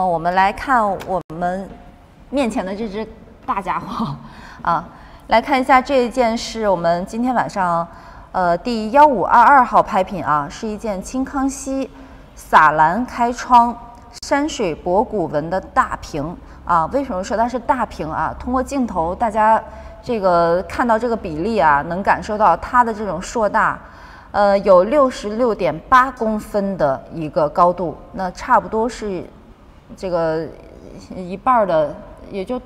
那么我们来看我们面前的这只大家伙啊，来看一下这一件是我们今天晚上第1522号拍品啊，是一件清康熙洒蓝开窗山水博古纹的大屏啊。为什么说它是大屏啊？通过镜头大家这个看到这个比例啊，能感受到它的这种硕大。有66.8公分的一个高度，那差不多是这个一半的，也就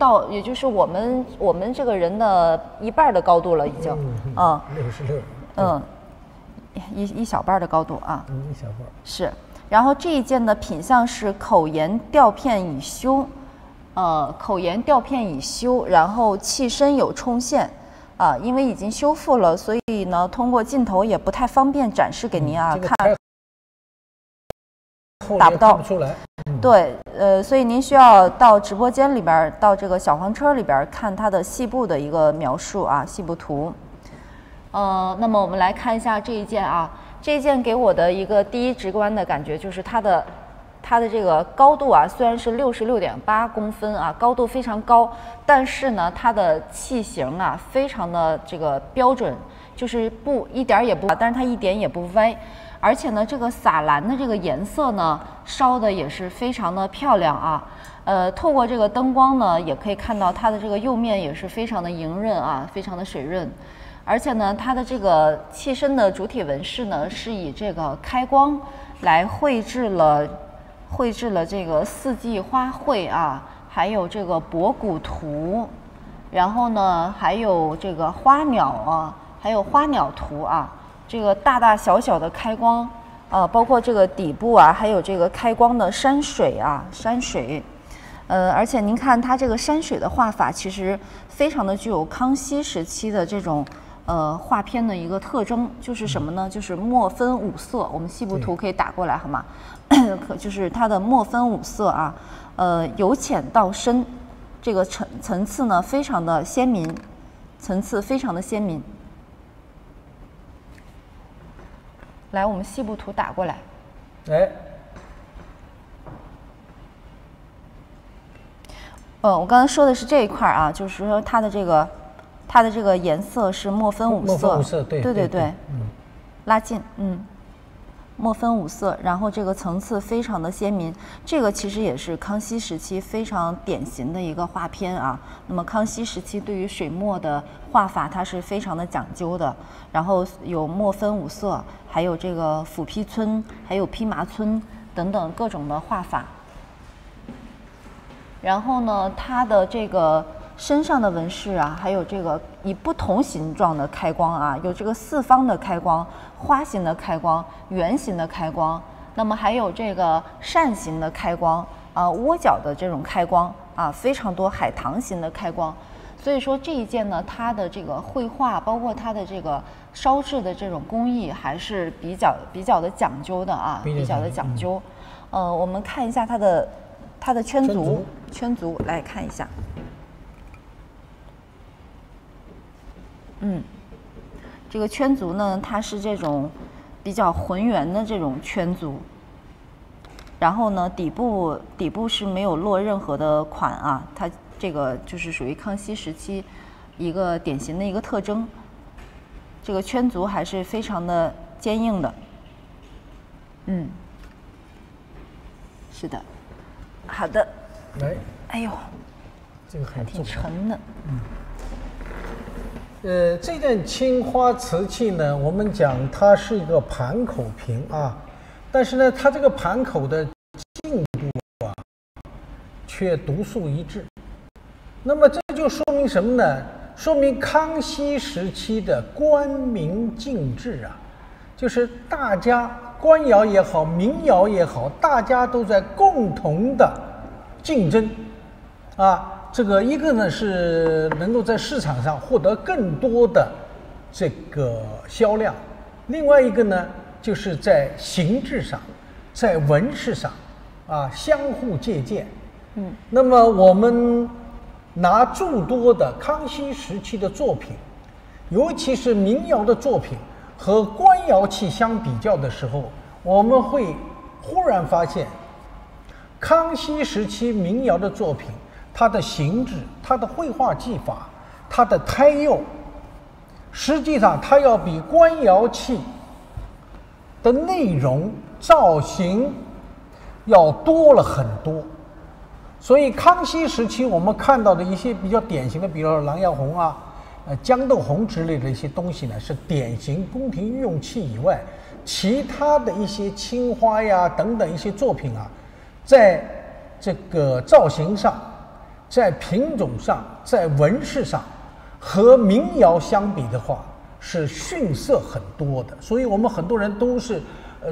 是我们这个人的一半的高度了，已经。66。一小半的高度啊。一小半。是。然后这一件的品相是口沿吊片已修，口沿吊片已修，然后器身有冲线。因为已经修复了，所以呢，通过镜头也不太方便展示给您啊，看打不到。对，所以您需要到直播间里边，到这个小黄车里边看它的细部的一个描述啊，细部图。那么我们来看一下这一件啊，这一件给我的一个第一直观的感觉就是它的这个高度啊，虽然是66.8公分啊，高度非常高，但是呢，它的器型啊，非常的这个标准，就是一点也不，但是它一点也不歪，而且呢，这个洒蓝的这个颜色呢，烧的也是非常的漂亮啊。透过这个灯光呢，也可以看到它的这个釉面也是非常的莹润啊，非常的水润。而且呢，它的这个器身的主体纹饰呢，是以这个开光来绘制了这个四季花卉啊，还有这个博古图，然后呢，还有这个花鸟啊，还有花鸟图啊，这个大大小小的开光，包括这个底部啊，还有这个开光的山水啊，山水，而且您看它这个山水的画法，其实非常的具有康熙时期的这种画片的一个特征，就是什么呢？就是墨分五色。我们细部图可以打过来好吗？就是它的墨分五色啊，由浅到深，这个层次呢非常的鲜明，层次非常的鲜明。来，我们细部图打过来。哎，我刚才说的是这一块啊，就是说它的这个颜色是墨分五色，墨分五色，对，拉近，墨分五色，然后这个层次非常的鲜明，这个其实也是康熙时期非常典型的一个画片啊。那么康熙时期对于水墨的画法，它是非常的讲究的，然后有墨分五色，还有这个斧劈皴，还有披麻皴等等各种的画法。然后呢，它的这个身上的纹饰啊，还有这个以不同形状的开光啊，有这个四方的开光、花形的开光、圆形的开光，那么还有这个扇形的开光啊、窝角的这种开光啊，非常多海棠形的开光。所以说这一件呢，它的这个绘画，包括它的这个烧制的这种工艺，还是比较的讲究的啊，比较的讲究。我们看一下它的圈足，来看一下。这个圈足呢，它是这种比较浑圆的这种圈足，然后呢，底部是没有落任何的款啊，它这个就是属于康熙时期一个典型的一个特征。这个圈足还是非常的坚硬的，是的，好的，哎呦，这个还挺沉的，这件青花瓷器呢，我们讲它是一个盘口瓶啊，但是呢，它这个盘口的净度啊，却独树一帜。那么这就说明什么呢？说明康熙时期的官民竞制啊，就是大家官窑也好，民窑也好，大家都在共同的竞争啊。这个一个呢是能够在市场上获得更多的这个销量，另外一个呢就是在形制上，在纹饰上啊相互借鉴。那么我们拿诸多的康熙时期的作品，尤其是民窑的作品和官窑器相比较的时候，我们会忽然发现，康熙时期民窑的作品，它的形制、它的绘画技法、它的胎釉，实际上它要比官窑器的内容、造型要多了很多。所以康熙时期我们看到的一些比较典型的，比如说琅琊红啊、豇豆红之类的一些东西呢，是典型宫廷御用器以外，其他的一些青花呀等等一些作品啊，在这个造型上、在品种上、在纹饰上，和民窑相比的话是逊色很多的。所以我们很多人都是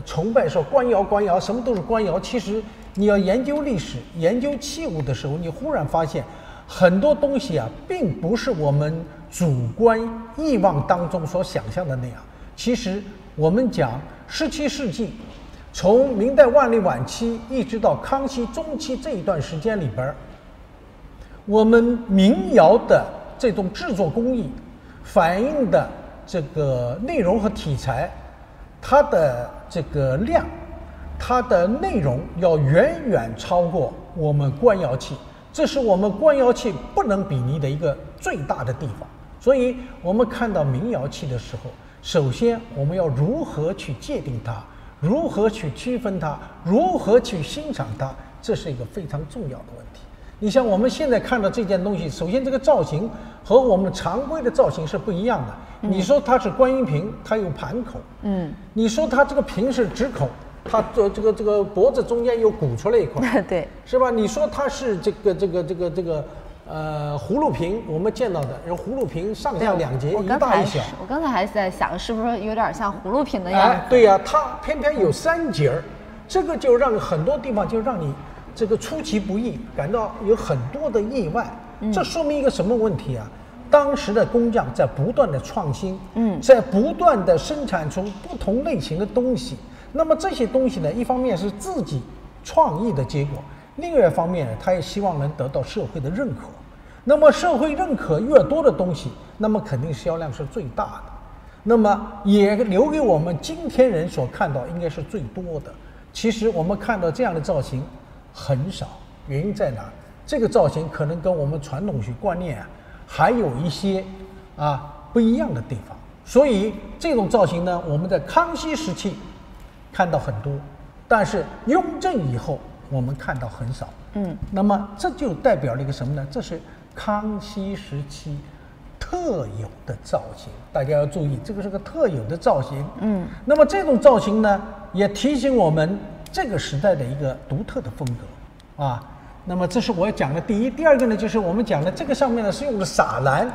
崇拜说官窑，什么都是官窑。其实你要研究历史、研究器物的时候，你忽然发现很多东西啊，并不是我们主观意望当中所想象的那样。其实我们讲17世纪，从明代万历晚期一直到康熙中期这一段时间里边，我们民窑的这种制作工艺反映的这个内容和题材，它的这个量、它的内容要远远超过我们官窑器，这是我们官窑器不能比拟的一个最大的地方。所以我们看到民窑器的时候，首先我们要如何去界定它，如何去区分它，如何去欣赏它，这是一个非常重要的问题。你像我们现在看到这件东西，首先这个造型和我们常规的造型是不一样的。你说它是观音瓶，它有盘口，你说它这个瓶是直口，它这个脖子中间又鼓出来一块，对，是吧？你说它是这个葫芦瓶，我们见到的葫芦瓶上下两节，一大一小。我刚才还在想，是不是有点像葫芦瓶的样子？对呀，它偏偏有3节儿，这个就让很多地方就让你这个出其不意，感到有很多的意外。这说明一个什么问题啊？当时的工匠在不断的创新，在不断的生产出不同类型的东西。那么这些东西呢，一方面是自己创意的结果，另外一方面呢，他也希望能得到社会的认可。那么社会认可越多的东西，那么肯定销量是最大的，那么也留给我们今天人所看到应该是最多的。其实我们看到这样的造型很少，原因在哪？这个造型可能跟我们传统学观念还有一些不一样的地方。所以这种造型呢，我们在康熙时期看到很多，但是雍正以后我们看到很少。那么这就代表了一个什么呢？这是康熙时期特有的造型，大家要注意，这个是个特有的造型。那么这种造型呢，也提醒我们这个时代的一个独特的风格啊。那么这是我讲的第一。第二个呢，就是我们讲的这个上面呢是用的撒蓝。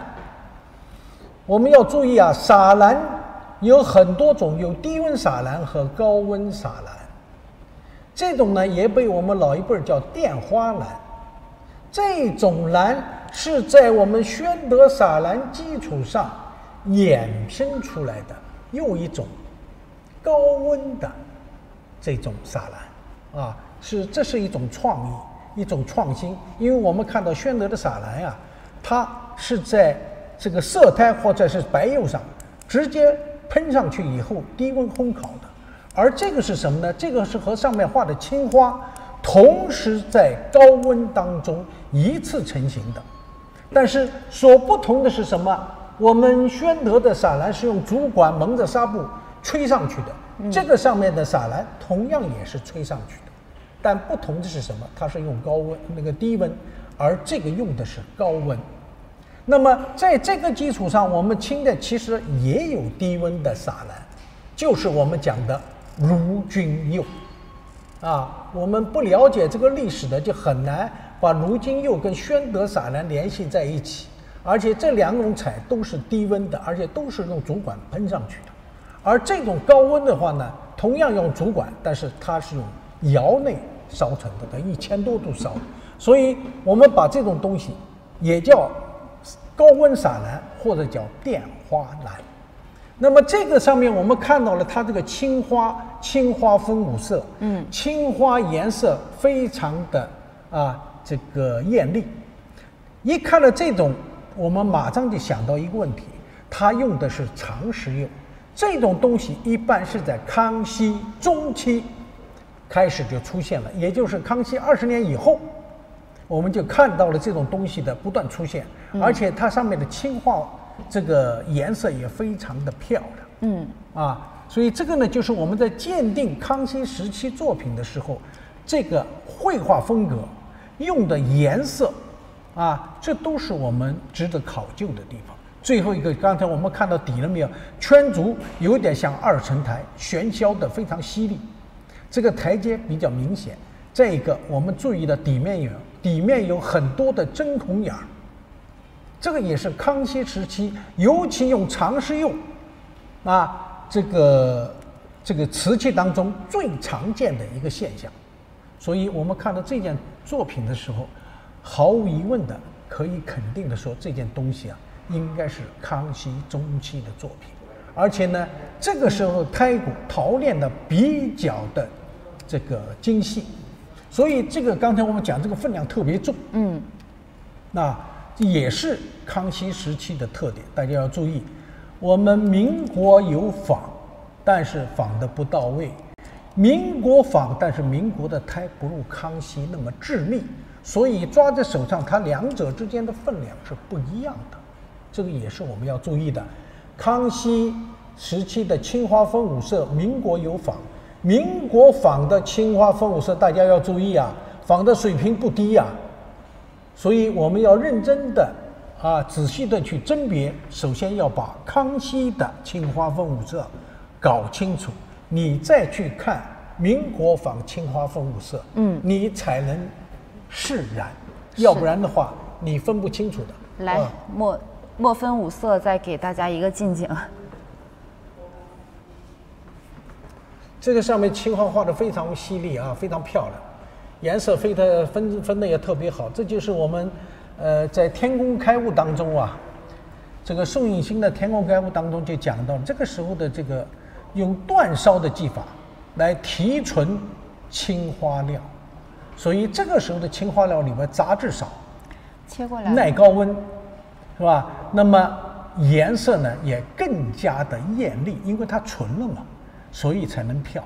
我们要注意啊，撒蓝有很多种，有低温撒蓝和高温撒蓝。这种呢也被我们老一辈叫靛花蓝。这种蓝是在我们宣德撒蓝基础上衍生出来的又一种高温的这种撒蓝这是一种创意，一种创新。因为我们看到宣德的撒蓝啊，它是在这个色胎或者是白釉上直接喷上去以后低温烘烤的，而这个是什么呢？这个是和上面画的青花同时在高温当中一次成型的。但是所不同的是什么？我们宣德的撒蓝是用竹管蒙着纱布吹上去的，这个上面的撒蓝同样也是吹上去的，但不同的是什么？它是用高温低温，而这个用的是高温。那么在这个基础上，我们清代其实也有低温的撒蓝，就是我们讲的卢君釉我们不了解这个历史的，就很难把卢君釉跟宣德撒蓝联系在一起。而且这2种彩都是低温的，而且都是用竹管喷上去的。而这种高温的话呢，同样用竹管，但是它是用窑内烧成的，等1000多度烧。所以我们把这种东西也叫高温撒蓝，或者叫靛花蓝。那么这个上面我们看到了它这个青花分5色，青花颜色非常的这个艳丽。一看到这种，我们马上就想到一个问题，它用的是长石釉。这种东西一般是在康熙中期开始就出现了，也就是康熙20年以后，我们就看到了这种东西的不断出现，而且它上面的青花这个颜色也非常的漂亮。所以这个呢，就是我们在鉴定康熙时期作品的时候，这个绘画风格用的颜色这都是我们值得考究的地方。最后一个，刚才我们看到底了没有？圈足有点像2层台，悬削的非常犀利，这个台阶比较明显。再一个，我们注意到底面有很多的针孔眼儿，这个也是康熙时期，尤其用长试釉这个瓷器当中最常见的一个现象。所以我们看到这件作品的时候，毫无疑问的可以肯定的说，这件东西应该是康熙中期的作品。而且呢，这个时候胎骨陶炼的比较的这个精细，所以这个刚才我们讲这个分量特别重，那也是康熙时期的特点。大家要注意，我们民国有仿，但是仿的不到位；民国仿，但是民国的胎不如康熙那么致密，所以抓在手上，它两者之间的分量是不一样的。这个也是我们要注意的。康熙时期的青花粉五色，民国有仿，民国仿的青花粉五色，大家要注意仿的水平不低所以我们要认真的仔细的去甄别。首先要把康熙的青花粉五色搞清楚，你再去看民国仿青花粉五色，你才能释然，要不然的话你分不清楚的。来，墨分五色，再给大家一个近景。这个上面青花画的非常犀利非常漂亮，颜色分的也特别好。这就是我们在天工开物当中这个宋应星的天工开物当中就讲到，这个时候的这个用煅烧的技法来提纯青花料，所以这个时候的青花料里面杂质少，切过来耐高温，是吧？那么颜色呢也更加的艳丽，因为它纯了嘛，所以才能漂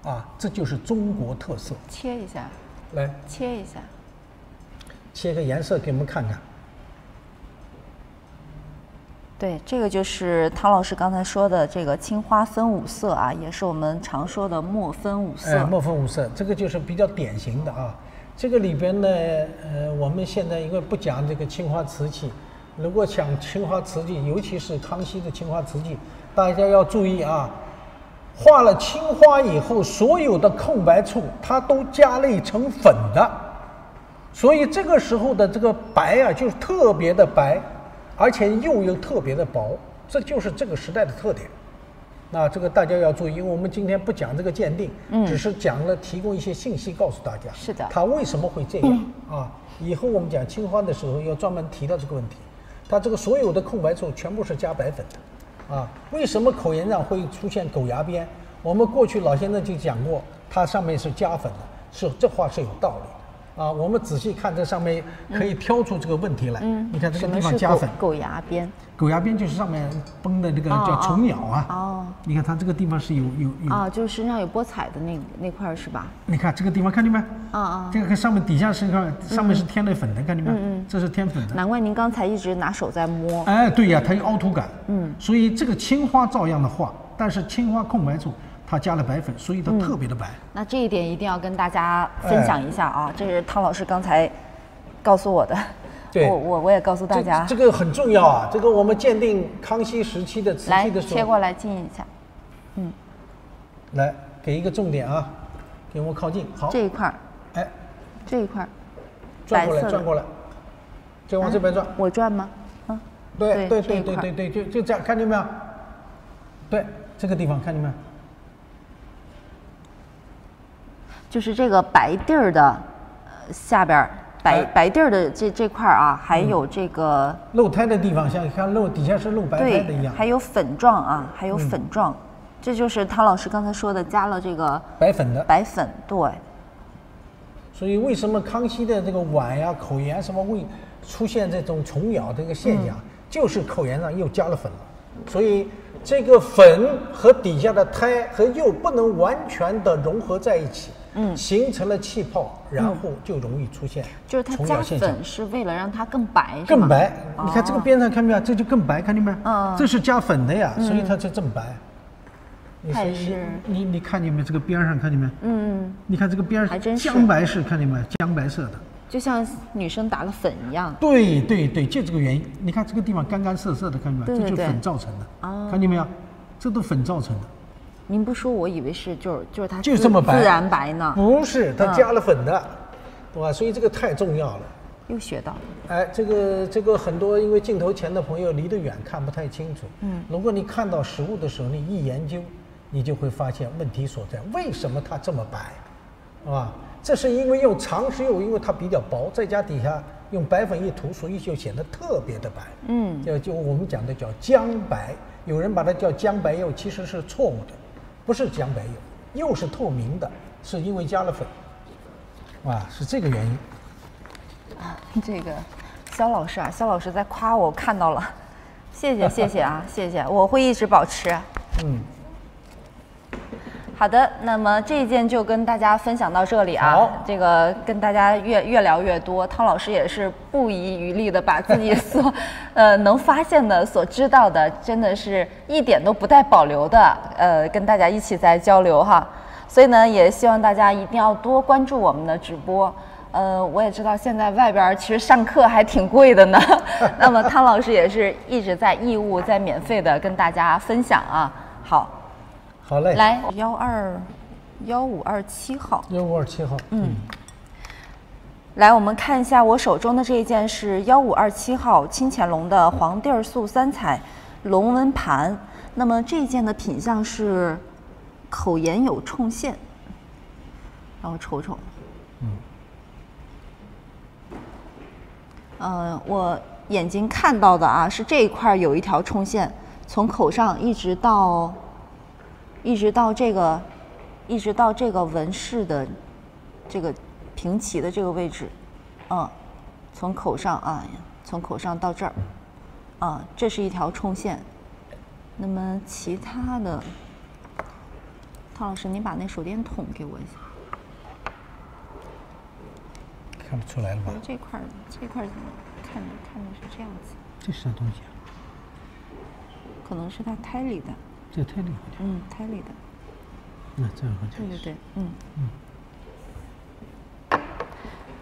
亮这就是中国特色。切一下，来切一下，切个颜色给我们看看。对，这个就是汤老师刚才说的这个青花分五色也是我们常说的墨分五色。墨分五色，这个就是比较典型的这个里边呢，我们现在因为不讲这个青花瓷器，如果讲青花瓷器，尤其是康熙的青花瓷器，大家要注意画了青花以后，所有的空白处它都加了一层粉的，所以这个时候的这个白就是特别的白，而且又特别的薄，这就是这个时代的特点。那这个大家要注意，因为我们今天不讲这个鉴定，只是讲了提供一些信息告诉大家，是的，它为什么会这样以后我们讲青花的时候要专门提到这个问题。它这个所有的空白处全部是加白粉的为什么口沿上会出现狗牙边？我们过去老先生就讲过，它上面是加粉的，这话是有道理的我们仔细看这上面可以挑出这个问题来。你看这个地方加粉，狗牙边，狗牙边就是上面绷的这个叫虫鸟你看它这个地方是有就是身上有波彩的那块是吧？你看这个地方看见没？这个上面底下是上面是添了粉的，看见没？这是添粉的。难怪您刚才一直拿手在摸。对呀，它有凹凸感。所以这个青花照样的画，但是青花空白处它加了白粉，所以它特别的白。那这一点一定要跟大家分享一下这是汤老师刚才告诉我的。对，我也告诉大家，这个很重要这个我们鉴定康熙时期的瓷器的时候，来切过来近一下。来给一个重点给我们靠近。好，这一块这一块转过来，就往这边转。我转吗？对，就这样，看见没有？对，这个地方看见没有？就是这个白地儿的下边白地儿的这块还有这个露胎的地方，像看底下是露白胎的一样。还有粉状还有粉状，这就是汤老师刚才说的加了这个白粉的白粉。对。所以为什么康熙的这个碗口沿什么会出现这种虫咬这个现象，就是口沿上又加了粉了。所以这个粉和底下的胎和釉不能完全的融合在一起，形成了气泡，然后就容易出现就是它加粉是为了让它更白，更白。你看这个边上看没有？这就更白，看见没有？这是加粉的呀，所以它才这么白。你看见没？这个边上看见没？你看这个边上姜白是看见没？姜白色的，就像女生打了粉一样。对，就这个原因。你看这个地方干干涩涩的，看见没？这就是粉造成的。看见没有？这都粉造成的。您不说，我以为是就是它就这么白，自然白呢。不是，它加了粉的，对吧？所以这个太重要了。又学到了。哎，这个很多因为镜头前的朋友离得远看不太清楚。如果你看到实物的时候，你一研究，你就会发现问题所在。为什么它这么白？啊，这是因为用常食釉，因为它比较薄，再加底下用白粉一涂，所以就显得特别的白。就我们讲的叫姜白，有人把它叫姜白釉，其实是错误的。不是姜白釉，釉是透明的，是因为加了粉，是这个原因。这个肖老师啊，肖老师在夸我，看到了，谢谢啊，谢谢，我会一直保持。好的，那么这一件就跟大家分享到这里啊。好，这个跟大家越聊越多，汤老师也是不遗余力的把自己所能发现的、所知道的，真的是一点都不带保留的，跟大家一起在交流哈。所以呢，也希望大家一定要多关注我们的直播。我也知道现在外边其实上课还挺贵的呢。那么汤老师也是一直在义务、在免费的跟大家分享啊。好嘞，来1527号，1527号，来我们看一下我手中的这一件是1527号清乾隆的黄地素三彩龙纹盘。那么这一件的品相是口沿有冲线，让我瞅瞅。我眼睛看到的啊是这一块有一条冲线，从口上一直到这个纹饰的这个平齐的这个位置，从口上到这儿，这是一条冲线。那么其他的，汤老师，您把那手电筒给我一下。看不出来了吧？这块怎么看的是这样子？这是啥东西啊？可能是它胎里的。这胎里的。胎里的。那这样好像。对，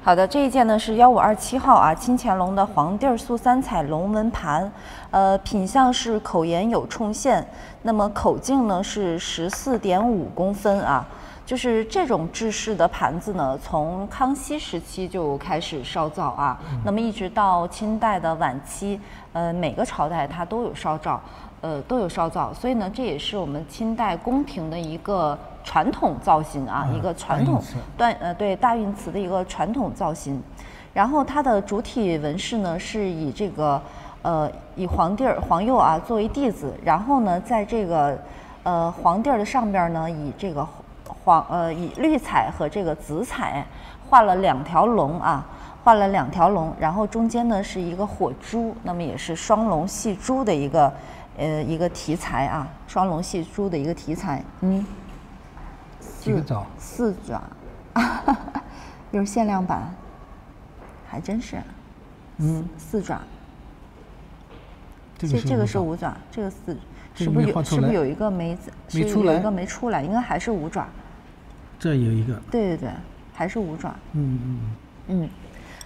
好的，这一件呢是1527号啊，清乾隆的黄地素三彩龙纹盘，品相是口沿有冲线，那么口径呢是14.5公分啊。就是这种制式的盘子呢，从康熙时期就开始烧造啊，那么一直到清代的晚期，每个朝代它都有烧造，所以呢，这也是我们清代宫廷的一个传统造型啊，一个传统大运瓷的一个传统造型。然后它的主体纹饰呢是以这个以黄釉啊作为地子，然后呢在这个黄地的上边呢以这个以绿彩和这个紫彩画了2条龙啊，然后中间呢是一个火珠，那么也是双龙戏珠的一个题材啊，双龙戏珠的一个题材。几个爪？4爪，又是限量版，还真是，4爪。这个是5爪，这个是不是有一个没出来？应该还是5爪。这有一个。对，还是5爪。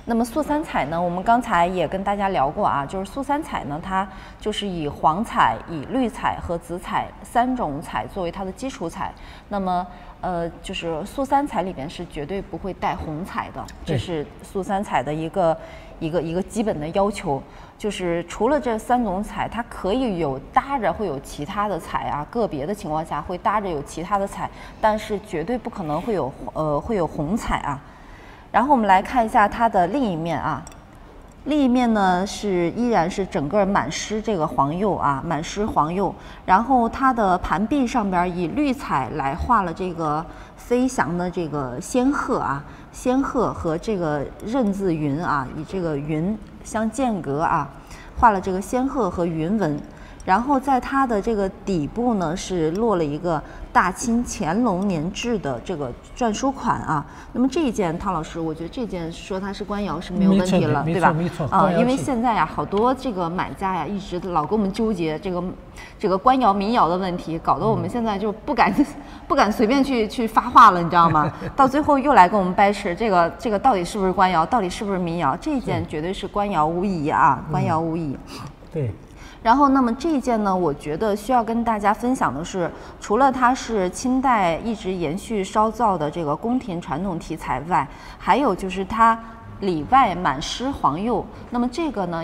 那么素三彩呢，我们刚才也跟大家聊过啊，就是素三彩呢，它就是以黄彩、以绿彩和紫彩3种彩作为它的基础彩。那么就是素三彩里边是绝对不会带红彩的，这是素三彩的一个基本的要求。就是除了这3种彩，它可以有搭着会有其他的彩啊，个别的情况下会搭着有其他的彩，但是绝对不可能会有红彩啊。然后我们来看一下它的另一面啊，另一面呢依然是整个满施这个黄釉啊，满施黄釉，然后它的盘壁上边以绿彩来画了这个飞翔的这个仙鹤啊，仙鹤和这个壬字云啊，以这个云相间隔啊，画了这个仙鹤和云纹。然后在它的这个底部呢是落了一个大清乾隆年制的这个篆书款啊。那么这一件，汤老师，我觉得这件说它是官窑是没有问题了，对吧？没错啊，因为现在呀，好多这个买家呀，一直老跟我们纠结这个官窑民窑的问题，搞得我们现在就不敢随便去发话了，你知道吗？到最后又来跟我们掰扯这个到底是不是官窑，到底是不是民窑？这一件绝对是官窑无疑啊，官窑无疑。对。然后，那么这一件呢，我觉得需要跟大家分享的是，除了它是清代一直延续烧造的这个宫廷传统题材外，还有就是它里外满施黄釉。那么这个呢，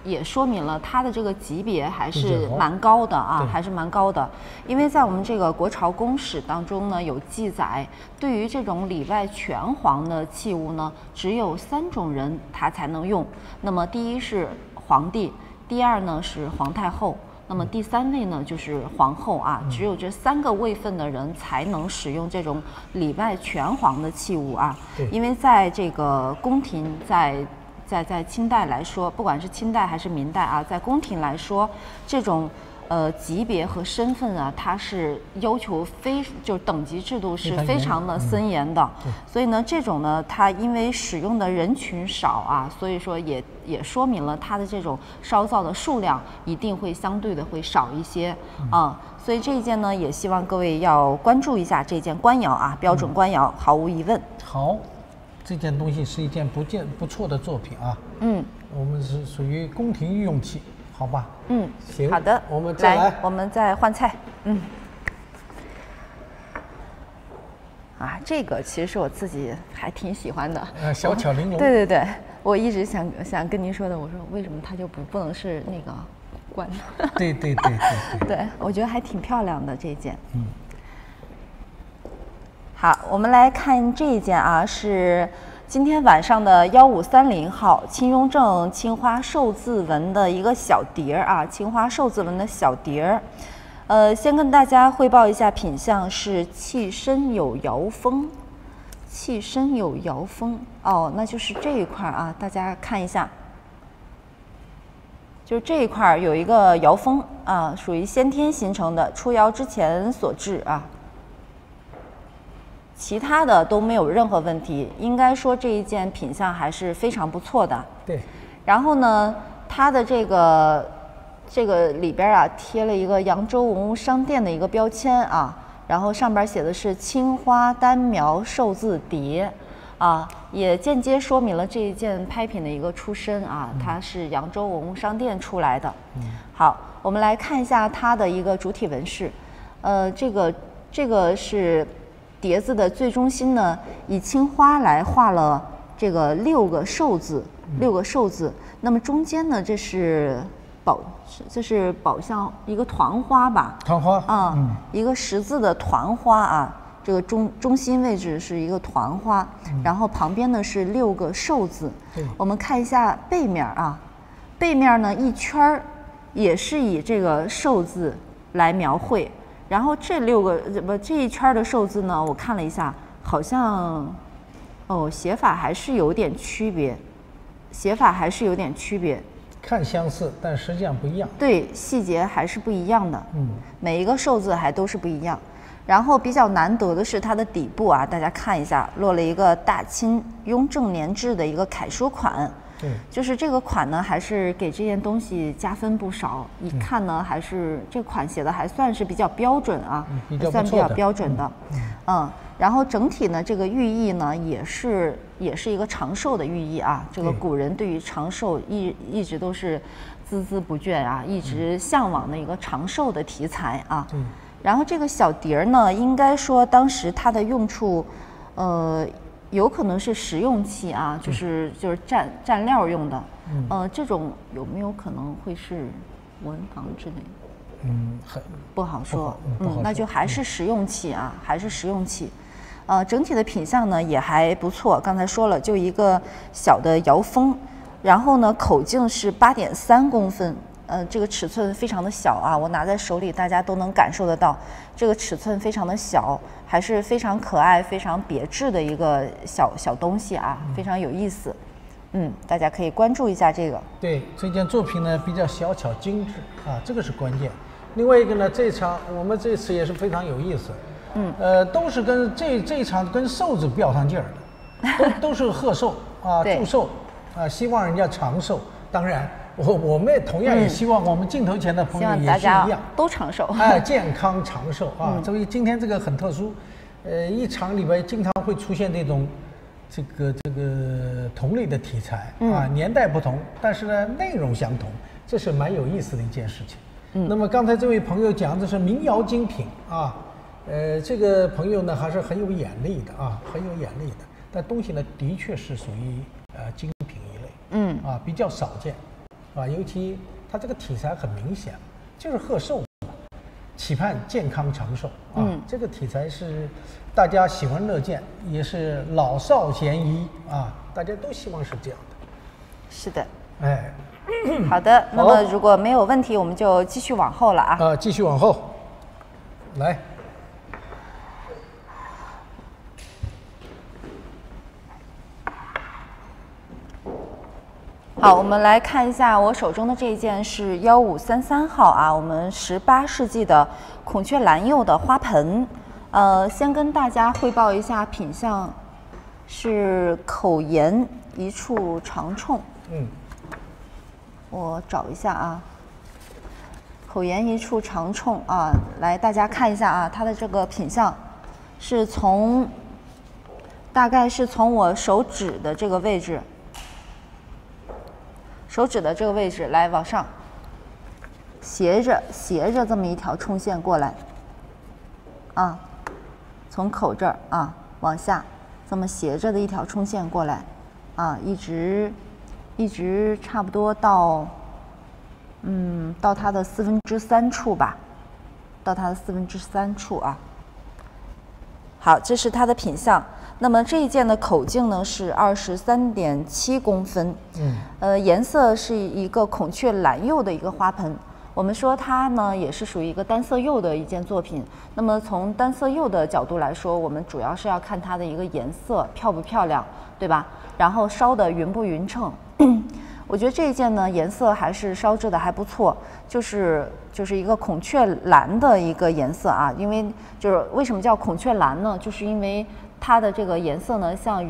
也说明了它的这个级别还是蛮高的啊，还是蛮高的。因为在我们这个国朝宫史当中呢，有记载，对于这种里外全黄的器物呢，只有3种人他才能用。那么第一是皇帝。第二呢是皇太后，那么第3位呢就是皇后啊，只有这3个位分的人才能使用这种里外全黄的器物啊。因为在这个宫廷，在清代来说，不管是清代还是明代啊，在宫廷来说，这种级别和身份啊，它是要求就是等级制度是非常的森严的。所以呢，这种呢，它因为使用的人群少啊，所以说也说明了它的这种烧造的数量一定会相对的会少一些啊。所以这一件呢，也希望各位要关注一下这件官窑啊，标准官窑，毫无疑问。好，这件东西是一件不错的作品啊。我们是属于宫廷御用器。好吧，行，好的，我们再来，我们再换菜，这个其实是我自己还挺喜欢的，小巧玲珑，对，我一直想跟您说的，我说为什么它就不能是那个官？对，对，我觉得还挺漂亮的这件，好，我们来看这一件啊，是今天晚上的1530号清雍正青花寿字纹的一个小碟儿啊，青花寿字纹的小碟儿。先跟大家汇报一下品相是器身有窑锋，器身有窑锋哦，那就是这一块啊，大家看一下，就是这一块有一个窑锋啊，属于先天形成的，出窑之前所制啊。其他的都没有任何问题，应该说这一件品相还是非常不错的。对。然后呢，它的这个里边啊贴了一个扬州文物商店的一个标签啊，然后上边写的是青花单描寿字碟啊，也间接说明了这一件拍品的一个出身啊，它是扬州文物商店出来的。好，我们来看一下它的一个主体纹饰，这个是。碟子的最中心呢，以青花来画了这个6个寿字，6个寿字。那么中间呢，这是宝像一个团花吧？团花啊，一个10字的团花啊。这个中心位置是一个团花，然后旁边呢是6个寿字。我们看一下背面啊，背面呢一圈也是以这个寿字来描绘。然后这一圈的寿字呢，我看了一下，好像写法还是有点区别，看相似，但实际上不一样。对，细节还是不一样的。每一个寿字还都是不一样。然后比较难得的是它的底部啊，大家看一下，落了一个大清雍正年制的一个楷书款。就是这个款呢，还是给这件东西加分不少。一看呢，还是这款写的还算是比较标准啊，算比较标准的。然后整体呢，这个寓意呢，也是一个长寿的寓意啊。这个古人对于长寿一直都是孜孜不倦啊，一直向往的一个长寿的题材啊。然后这个小碟儿呢，应该说当时它的用处，有可能是食用器啊，就是蘸料用的。这种有没有可能会是文房之类的？不好说。那就还是食用器啊，还是食用器。整体的品相呢也还不错。刚才说了，就一个小的窑锋，然后呢口径是8.3公分。这个尺寸非常的小啊，我拿在手里，大家都能感受得到，这个尺寸非常的小，还是非常可爱、非常别致的一个小东西啊，非常有意思。大家可以关注一下这个。对，这件作品呢比较小巧精致啊，这个是关键。另外一个呢，这场我们这次也是非常有意思，都是跟这一场跟寿字标上劲儿的，都是贺寿啊，祝寿啊，希望人家长寿。当然，我们也同样也希望我们镜头前的朋友也是一样，都长寿，健康长寿啊。所以今天这个很特殊，一场里边经常会出现这种这个同类的题材啊，年代不同，但是呢内容相同，这是蛮有意思的一件事情。那么刚才这位朋友讲的是民窑精品啊，这个朋友呢还是很有眼力的啊，很有眼力的，但东西呢的确是属于精品一类，比较少见，尤其它这个题材很明显，就是贺寿，期盼健康长寿啊，这个题材是大家喜闻乐见，也是老少咸宜啊，大家都希望是这样的。是的，哎。好的，那么如果没有问题，我们就继续往后了啊。继续往后，来。好，我们来看一下我手中的这一件是1533号啊，我们18世纪的孔雀蓝釉的花盆。先跟大家汇报一下品相，是口沿一处长冲。我找一下啊，口沿一处长冲啊，来大家看一下啊，它的这个品相是大概是从我手指的这个位置，来往上斜着这么一条冲线过来啊，从口这儿啊往下这么斜着的一条冲线过来啊，一直差不多到它的3/4处吧，到它的3/4处啊。好，这是它的品相。那么这一件的口径呢是23.7公分，颜色是一个孔雀蓝釉的一个花盆。我们说它呢也是属于一个单色釉的一件作品。那么从单色釉的角度来说，我们主要是要看它的一个颜色漂不漂亮，对吧？然后烧的匀不匀称。我觉得这一件呢颜色还是烧制的还不错，就是一个孔雀蓝的一个颜色啊。因为就是为什么叫孔雀蓝呢？就是因为它的这个颜色呢像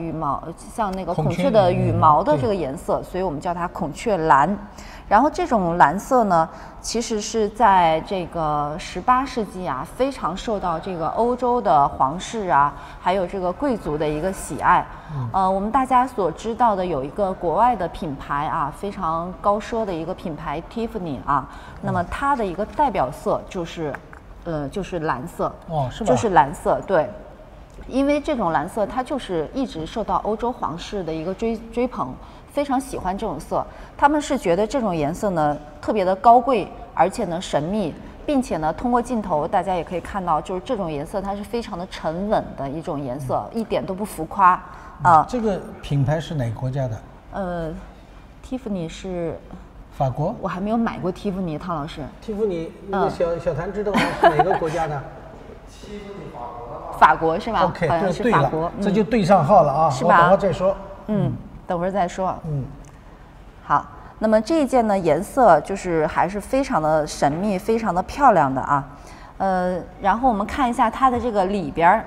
那个孔雀的羽毛的这个颜色，所以我们叫它孔雀蓝。然后这种蓝色呢，其实是在这个18世纪啊，非常受到这个欧洲的皇室啊，还有这个贵族的一个喜爱。我们大家所知道的有一个国外的品牌啊，非常高奢的一个品牌 Tiffany 啊，那么它的一个代表色就是蓝色。是吧？就是蓝色，对。因为这种蓝色它就是一直受到欧洲皇室的一个追捧，非常喜欢这种色。他们是觉得这种颜色呢特别的高贵，而且呢神秘，并且呢通过镜头大家也可以看到，就是这种颜色它是非常的沉稳的一种颜色，一点都不浮夸啊。这个品牌是哪个国家的？Tiffany 是法国。我还没有买过 Tiffany， 汤老师。Tiffany，那个小谭知道吗？是哪个国家的？法国是吧 ？OK， 好像是法国，这就对上号了啊！是吧？等会儿再说。等会儿再说。好，那么这一件呢，颜色就是还是非常的神秘，非常的漂亮的啊。然后我们看一下它的这个里边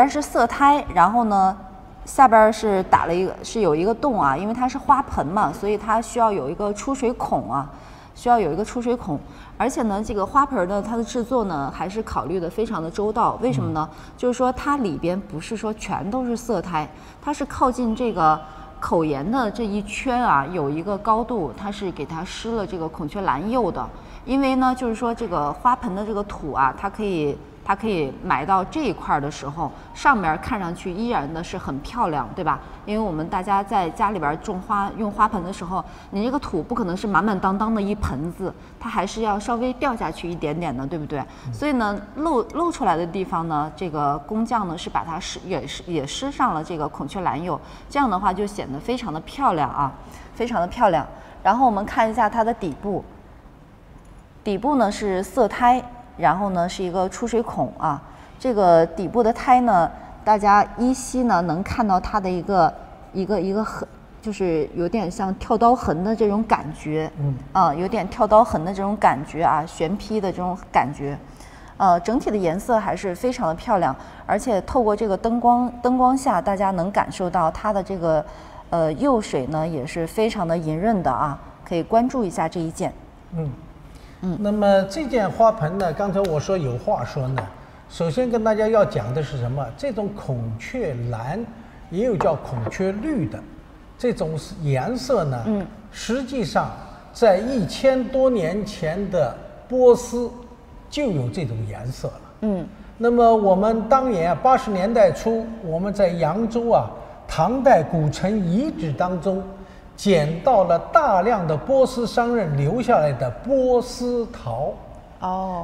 是色胎，然后呢下边是有一个洞啊，因为它是花盆嘛，所以它需要有一个出水孔啊。而且呢，这个花盆呢，它的制作呢，还是考虑的非常的周到。为什么呢？就是说它里边不是说全都是色胎，它是靠近这个口沿的这一圈啊，有一个高度，它是给它施了这个孔雀蓝釉的。因为呢，就是说这个花盆的这个土啊，它可以埋到这一块的时候，上面看上去依然的是很漂亮，对吧？因为我们大家在家里边用花盆的时候，你这个土不可能是满满当当的一盆子，它还是要稍微掉下去一点点的，对不对？所以呢，露出来的地方呢，这个工匠呢是把它也施上了这个孔雀蓝釉，这样的话就显得非常的漂亮啊，非常的漂亮。然后我们看一下它的底部呢是色胎。然后呢是一个出水孔啊，这个底部的胎呢，大家依稀呢能看到它的一个很，就是有点像跳刀痕的这种感觉，有点跳刀痕的这种感觉啊，悬披的这种感觉。整体的颜色还是非常的漂亮，而且透过这个灯光下，大家能感受到它的这个釉水呢也是非常的莹润的啊，可以关注一下这一件。那么这件花盆呢，刚才我说有话说呢，首先跟大家要讲的是什么？这种孔雀蓝，也有叫孔雀绿的这种颜色呢，实际上在1000多年前的波斯就有这种颜色了。那么我们当年80年代初，我们在扬州唐代古城遗址当中捡到了大量的波斯商人留下来的波斯桃。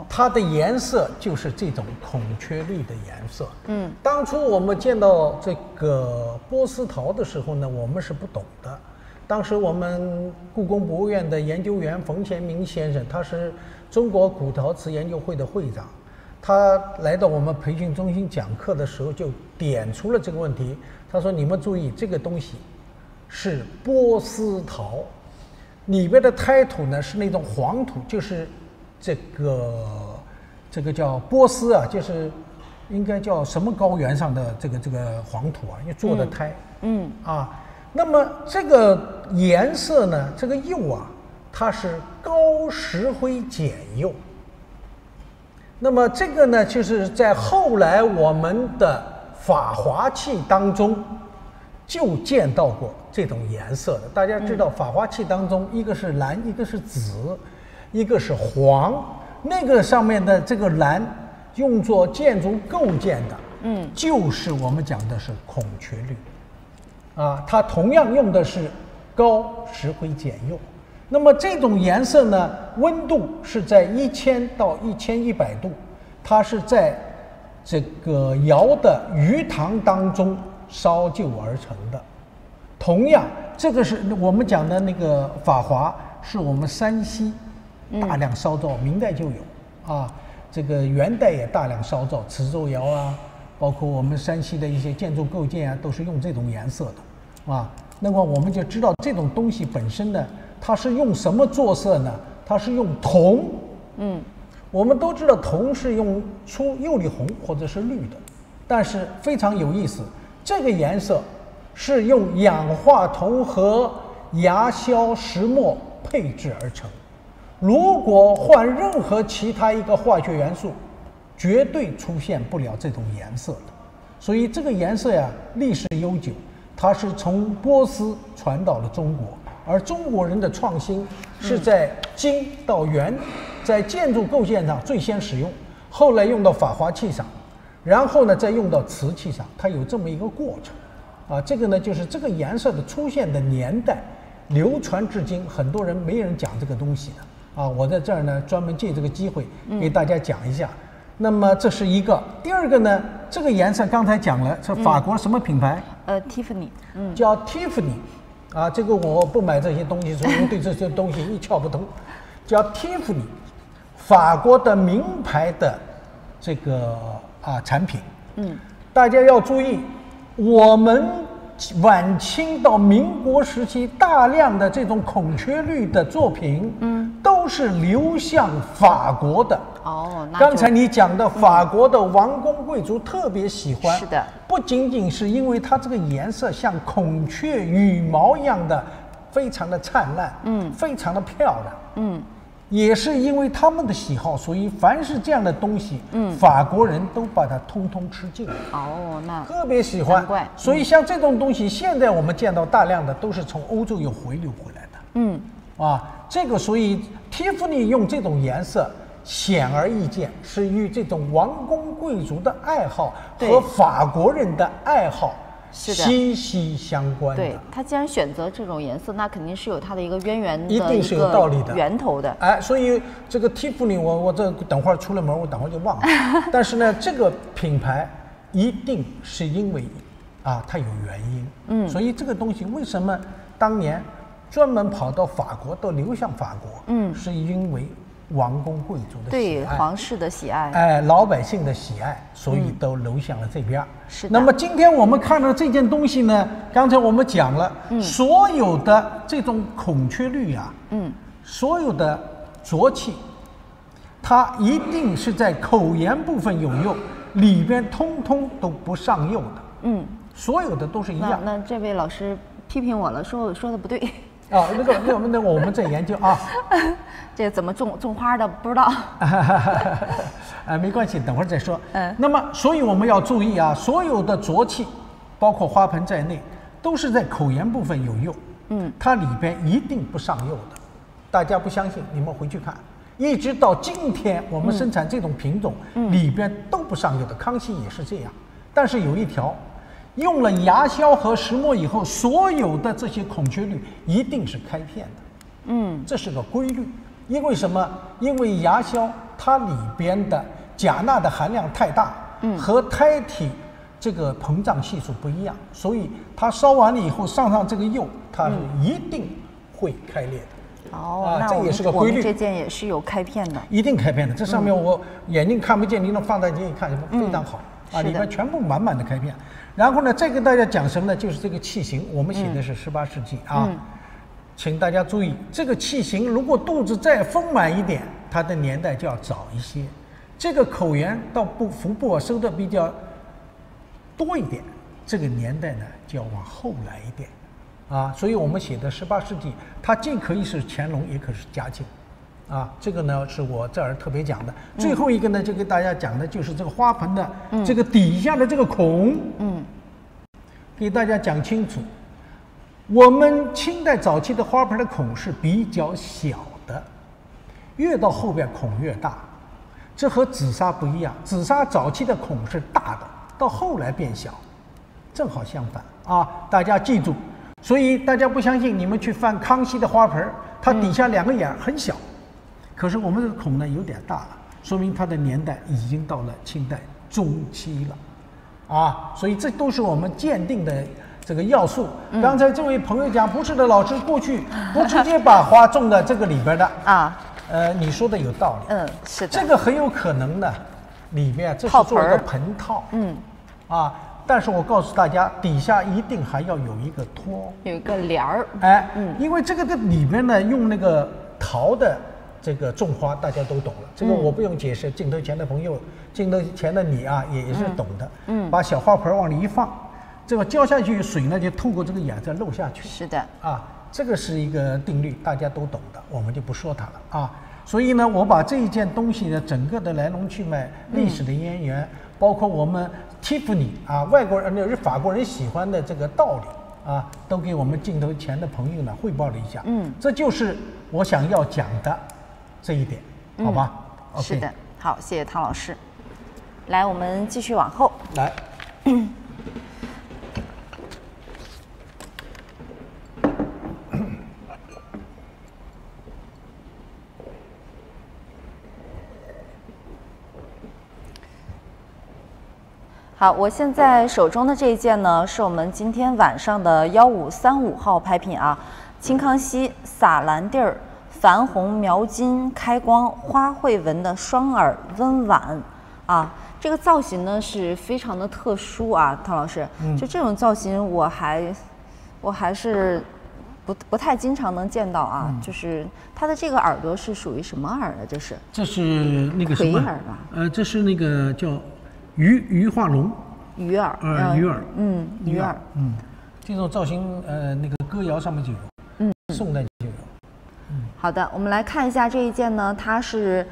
它的颜色就是这种孔雀绿的颜色。当初我们见到这个波斯桃的时候呢，我们是不懂的。当时我们故宫博物院的研究员冯乾明先生，他是中国古陶瓷研究会的会长，他来到我们培训中心讲课的时候就点出了这个问题。他说：“你们注意，这个东西是波斯陶，里边的胎土呢是那种黄土，就是这个叫波斯就是应该叫什么高原上的这个黄土又做的胎。那么这个颜色呢，这个釉它是高石灰碱釉。那么这个呢，就是在后来我们的法华器当中就见到过这种颜色的。大家知道法华器当中，一个是蓝，一个是紫，一个是黄。那个上面的这个蓝用作建筑构件的，就是我们讲的是孔雀绿。它同样用的是高石灰碱釉。那么这种颜色呢，温度是在1000到1100度，它是在这个窑的鱼塘当中烧就而成的。同样，这个是我们讲的那个法华，是我们山西大量烧造，明代就有这个元代也大量烧造磁州窑包括我们山西的一些建筑构件都是用这种颜色的那么我们就知道这种东西本身呢，它是用什么做色呢？它是用铜。我们都知道铜是用出釉里红或者是绿的，但是非常有意思，这个颜色是用氧化铜和牙硝石墨配制而成。如果换任何其他一个化学元素，绝对出现不了这种颜色的。所以这个颜色历史悠久，它是从波斯传到了中国，而中国人的创新是在金到元，在建筑构件上最先使用，后来用到法华器上，然后呢再用到瓷器上，它有这么一个过程这个呢就是这个颜色的出现的年代，流传至今，很多人没人讲这个东西的我在这儿呢专门借这个机会给大家讲一下。那么这是一个。第二个呢，这个颜色刚才讲了，是法国什么品牌？Tiffany，叫 Tiffany 这个我不买这些东西，所以对这些东西一窍不通。叫 Tiffany， 法国的名牌的这个产品。大家要注意，我们晚清到民国时期大量的这种孔雀绿的作品，都是流向法国的。刚才你讲的法国的王公贵族特别喜欢，是的，不仅仅是因为它这个颜色像孔雀羽毛一样的，非常的灿烂，非常的漂亮，也是因为他们的喜好，所以凡是这样的东西，法国人都把它通通吃尽。那特别喜欢。所以像这种东西，现在我们见到大量的都是从欧洲有回流回来的。这个所以 Tiffany 用这种颜色，显而易见是与这种王公贵族的爱好和法国人的爱好息息相关的。对，他既然选择这种颜色，那肯定是有它的一个渊源的，一定是有道理的源头的。所以这个 Tiffany 我这等会儿出了门，我等会儿就忘了。但是呢，这个品牌一定是因为它有原因。所以这个东西为什么当年专门跑到法国，都流向法国？是因为王公贵族的喜爱，对皇室的喜爱，哎，老百姓的喜爱，所以都流向了这边。是的。那么今天我们看到这件东西呢，刚才我们讲了，所有的这种孔雀绿啊，所有的浊气，它一定是在口沿部分有釉，里边通通都不上釉的。所有的都是一样。那这位老师批评我了，说我说的不对。哦，那个我们在研究啊。这怎么种花的不知道。没关系，等会儿再说。那么所以我们要注意啊，所有的浊气，包括花盆在内，都是在口沿部分有釉。它里边一定不上釉的。大家不相信，你们回去看，一直到今天我们生产这种品种，里边都不上釉的。康熙也是这样，但是有一条。用了牙硝和石墨以后，所有的这些孔雀绿一定是开片的。这是个规律。因为什么？因为牙硝它里边的钾钠的含量太大，和胎体这个膨胀系数不一样，所以它烧完了以后上这个釉，它是一定会开裂的。那这也是个规律。这件也是有开片的，一定开片的。这上面我眼睛看不见，您能放大镜一看，非常好。里边全部满满的开片。然后呢，再给大家讲什么呢？就是这个器型，我们写的是18世纪啊，请大家注意，这个器型如果肚子再丰满一点，它的年代就要早一些。这个口沿到腹部收的比较多一点，这个年代呢就要往后来一点啊。所以我们写的18世纪，它既可以是乾隆，也可以是嘉靖。这个呢是我这儿特别讲的。最后一个呢，就给大家讲的就是这个花盆的这个底下的这个孔，给大家讲清楚。我们清代早期的花盆的孔是比较小的，越到后边孔越大，这和紫砂不一样。紫砂早期的孔是大的，到后来变小，正好相反啊！大家记住。所以大家不相信，你们去翻康熙的花盆，它底下2个眼很小。可是我们这个孔呢有点大了，说明它的年代已经到了清代中期了，所以这都是我们鉴定的这个要素。刚才这位朋友讲，不是的，老师过去不直接把花种在这个里边的你说的有道理，是的，这个很有可能呢，里面这是做一个盆套，但是我告诉大家，底下一定还要有一个托，有一个帘儿，因为这个里面呢用那个陶的。这个种花大家都懂了，这个我不用解释。镜头前的朋友，镜头前的你啊，也是懂的。把小花盆往里一放，这个浇下去水呢就透过这个眼再漏下去。是的，这个是一个定律，大家都懂的，我们就不说它了所以呢，我把这一件东西的整个的来龙去脉、历史的渊源，包括我们 Tiffany 外国人是法国人喜欢的这个道理都给我们镜头前的朋友呢汇报了一下。这就是我想要讲的。这一点，好吧？是的，好，谢谢汤老师。来，我们继续往后。来，好，我现在手中的这一件呢，是我们今天晚上的1535号拍品清康熙撒蓝地儿。矾红描金开光花卉纹的双耳温碗这个造型呢是非常的特殊汤老师，就这种造型我还是不太经常能见到就是它的这个耳朵是属于什么耳呢？这是那个什么葵耳吧？这是那个叫鱼化龙鱼耳鱼耳鱼耳这种造型那个歌谣上面就有，宋代就有。好的，我们来看一下这一件呢，它是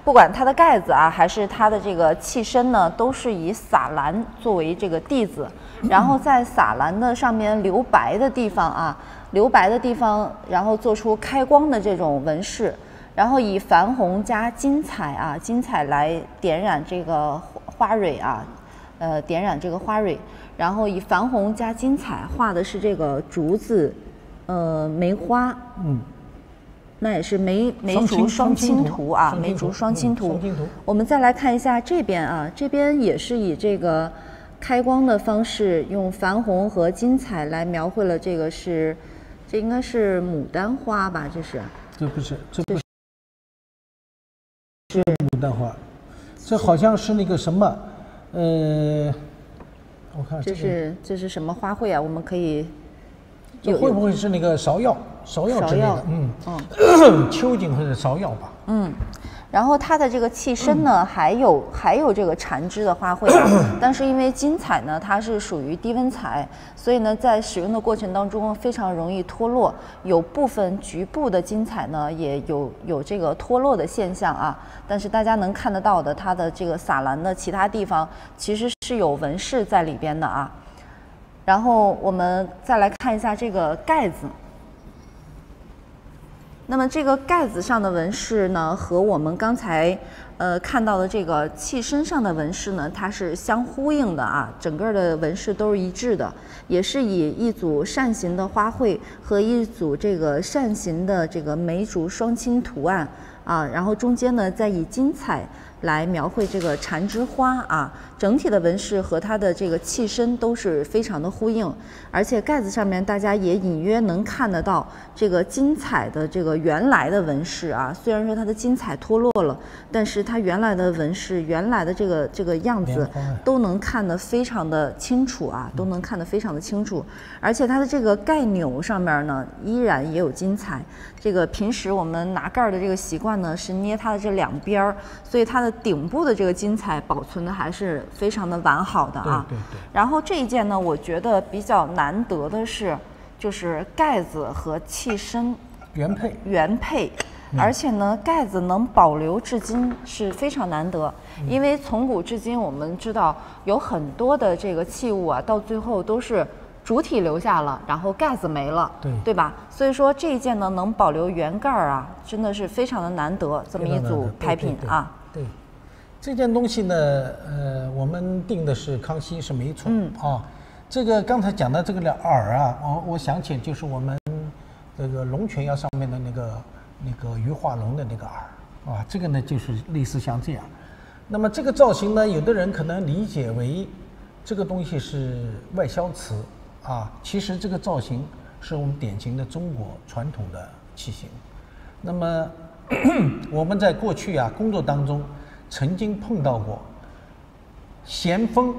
不管它的盖子还是它的这个器身呢，都是以撒蓝作为这个地子，然后在撒蓝的上面留白的地方然后做出开光的这种纹饰，然后以矾红加金彩金彩来点染这个花蕊点染这个花蕊，然后以矾红加金彩画的是这个竹子。梅花，那也是梅竹双青图梅竹双青图。我们再来看一下这边这边也是以这个开光的方式，用矾红和金彩来描绘了这应该是牡丹花吧？这不是牡丹花，这好像是那个什么，我看这是什么花卉啊？我们可以，这会不会是那个芍药之类的？秋瑾或者芍药吧。然后它的这个器身呢，还有这个缠枝的花卉啊，但是因为金彩呢，它是属于低温材，所以呢，在使用的过程当中非常容易脱落，有部分局部的金彩呢也有这个脱落的现象啊。但是大家能看得到的，它的这个洒蓝的其他地方其实是有纹饰在里边的啊。然后我们再来看一下这个盖子。那么这个盖子上的纹饰呢，和我们刚才看到的这个器身上的纹饰呢，它是相呼应的啊，整个的纹饰都是一致的，也是以一组扇形的花卉和一组这个扇形的这个梅竹双青图案啊，然后中间呢再以金彩来描绘这个缠枝花啊，整体的纹饰和它的这个器身都是非常的呼应，而且盖子上面大家也隐约能看得到这个金彩的这个原来的纹饰啊，虽然说它的金彩脱落了，但是它原来的纹饰、原来的这个样子都能看得非常的清楚啊，都能看得非常的清楚，而且它的这个盖钮上面呢依然也有金彩。这个平时我们拿盖的这个习惯呢是捏它的这两边儿，所以它的顶部的这个金彩保存的还是非常的完好的啊。对。然后这一件呢，我觉得比较难得的是，就是盖子和器身原配。而且呢，盖子能保留至今是非常难得，因为从古至今我们知道有很多的这个器物啊，到最后都是主体留下了，然后盖子没了，对吧？所以说这一件呢能保留原盖啊，真的是非常的难得，这么一组拍品啊。对，这件东西呢，我们定的是康熙是没错啊。这个刚才讲的这个耳啊，我想起就是我们这个龙泉窑上面的那个鱼化龙的那个耳啊，这个呢就是类似像这样。那么这个造型呢，有的人可能理解为这个东西是外销瓷啊，其实这个造型是我们典型的中国传统的器型。那么我们在过去啊工作当中曾经碰到过咸丰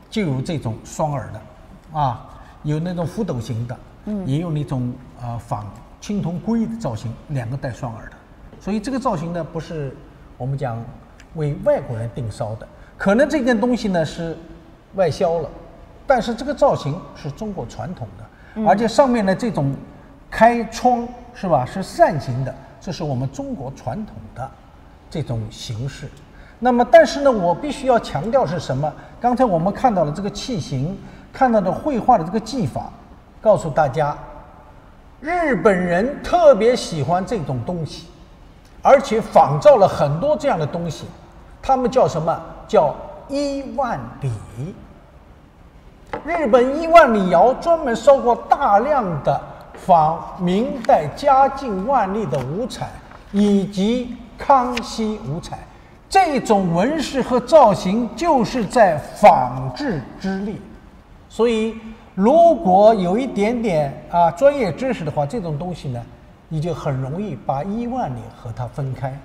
就有这种双耳的啊，有那种覆斗形的，也有那种仿青铜龟的造型，两个带双耳的。所以这个造型呢不是我们讲为外国人定烧的，可能这件东西呢是外销了，但是这个造型是中国传统的，而且上面的这种开窗是吧，是扇形的，这是我们中国传统的这种形式。那么但是呢，我必须要强调是什么？刚才我们看到了这个器型，看到的绘画的这个技法，告诉大家日本人特别喜欢这种东西，而且仿造了很多这样的东西，他们叫什么？叫1万里。日本1万里窑专门烧过大量的仿明代嘉靖万历的五彩以及康熙五彩，这种纹饰和造型就是在仿制之力。所以如果有一点点专业知识的话，这种东西呢，你就很容易把1万里和它分开。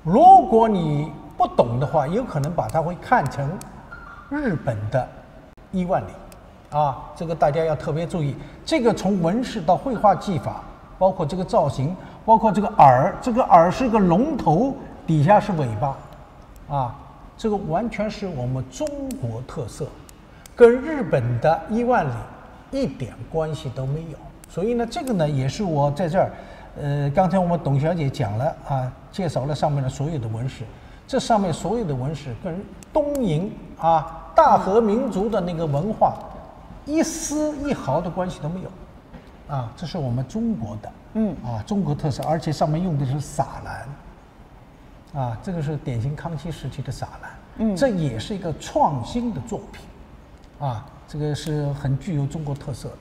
如果你不懂的话，有可能把它会看成日本的1万里啊，这个大家要特别注意。这个从纹饰到绘画技法，包括这个造型，包括这个耳，这个耳是个龙头，底下是尾巴啊，这个完全是我们中国特色，跟日本的1万里一点关系都没有。所以呢，这个呢也是我在这儿，刚才我们董小姐讲了啊，介绍了上面的所有的纹饰，这上面所有的纹饰跟东瀛啊大和民族的那个文化一丝一毫的关系都没有啊，这是我们中国的，中国特色，而且上面用的是洒蓝，啊，这个是典型康熙时期的洒蓝，这也是一个创新的作品，啊，这个是很具有中国特色的，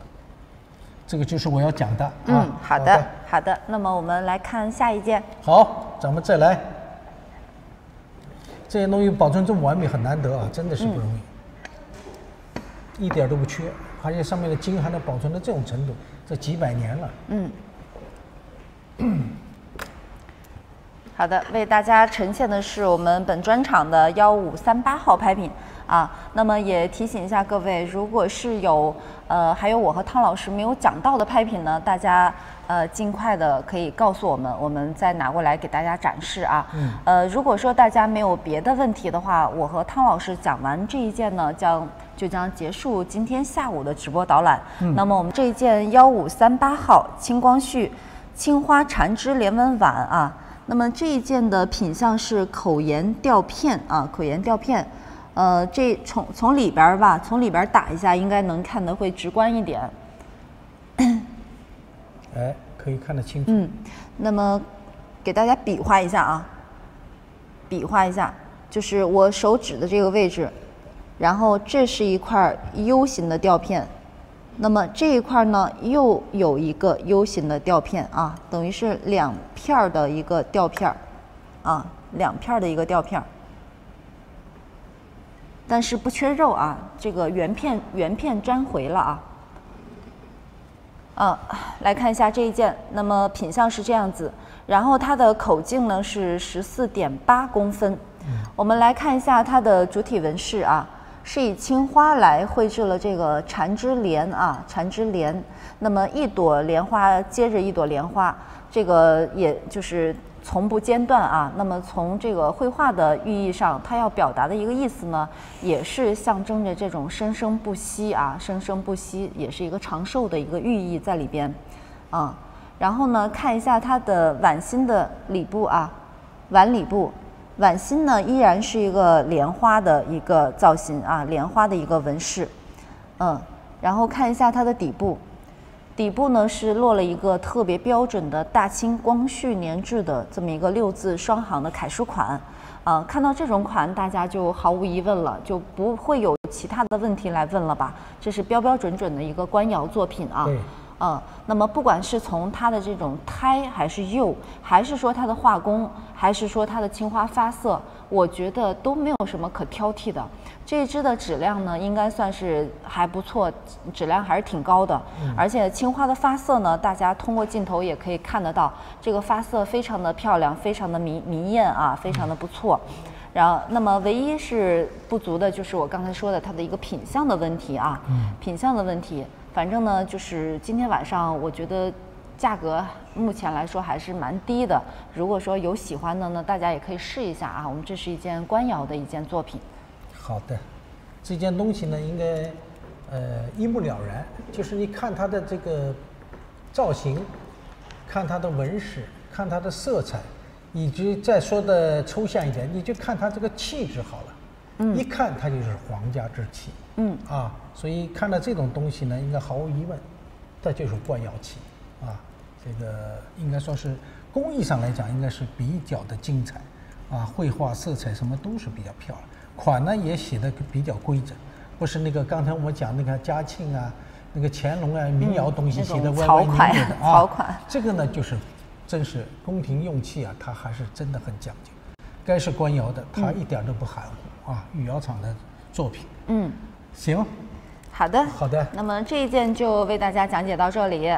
这个就是我要讲的。好的。那么我们来看下一件。好，咱们再来。这些东西保存这么完美很难得啊，真的是不容易，一点都不缺，而且上面的金还能保存到这种程度，这几百年了。好的，为大家呈现的是我们本专场的1538号拍品啊。那么也提醒一下各位，如果是有还有我和汤老师没有讲到的拍品呢，大家尽快的可以告诉我们，我们再拿过来给大家展示啊。如果说大家没有别的问题的话，我和汤老师讲完这一件呢，就将结束今天下午的直播导览。那么我们这一件1538号青光绪青花缠枝连纹碗啊。那么这一件的品相是口沿吊片啊，口沿吊片，这从里边吧，从里边打一下，应该能看得会直观一点。哎，可以看得清楚。那么给大家比划一下啊，比划一下，就是我手指的这个位置，然后这是一块 U 型的吊片。那么这一块呢，又有一个 U 型的吊片啊，等于是2片的一个吊片啊，2片的一个吊片，但是不缺肉啊，这个圆片粘回了啊。来看一下这一件，那么品相是这样子，然后它的口径呢是14.8公分。我们来看一下它的主体纹饰啊。是以青花来绘制了这个缠枝莲啊，缠枝莲。那么一朵莲花接着一朵莲花，这个也就是从不间断啊。那么从这个绘画的寓意上，它要表达的一个意思呢，也是象征着这种生生不息啊，生生不息，也是一个长寿的一个寓意在里边啊。然后呢，看一下它的碗心的里部啊，碗里部。碗心呢依然是一个莲花的一个造型啊，莲花的一个纹饰，然后看一下它的底部，底部呢是落了一个特别标准的大清光绪年制的这么一个6字双行的楷书款，看到这种款大家就毫无疑问了，就不会有其他的问题来问了吧？这是标标准准的一个官窑作品啊。那么不管是从它的这种胎还是釉，还是说它的画工，还是说它的青花发色，我觉得都没有什么可挑剔的。这一支的质量呢，应该算是还不错，质量还是挺高的。而且青花的发色呢，大家通过镜头也可以看得到，这个发色非常的漂亮，非常的明艳啊，非常的不错。然后，那么唯一是不足的就是我刚才说的它的一个品相的问题啊，品相的问题。反正呢，就是今天晚上，我觉得价格目前来说还是蛮低的。如果说有喜欢的呢，大家也可以试一下啊。我们这是一件官窑的一件作品。好的，这件东西呢，应该一目了然，就是你看它的这个造型，看它的纹饰，看它的色彩，以及再说的抽象一点，你就看它这个气质好了。一看它就是皇家之气。所以看到这种东西呢，应该毫无疑问，这就是官窑气啊。这个应该说是工艺上来讲，应该是比较的精彩啊，绘画色彩什么都是比较漂亮，款呢也写的比较规整，不是那个刚才我们讲那个嘉庆啊、那个乾隆啊民窑东西写的歪歪扭扭的啊。草款。这个呢就是真是宫廷用器啊，它还是真的很讲究。该是官窑的，它一点都不含糊啊，御窑厂的作品。行。好的，好的。那么这一件就为大家讲解到这里。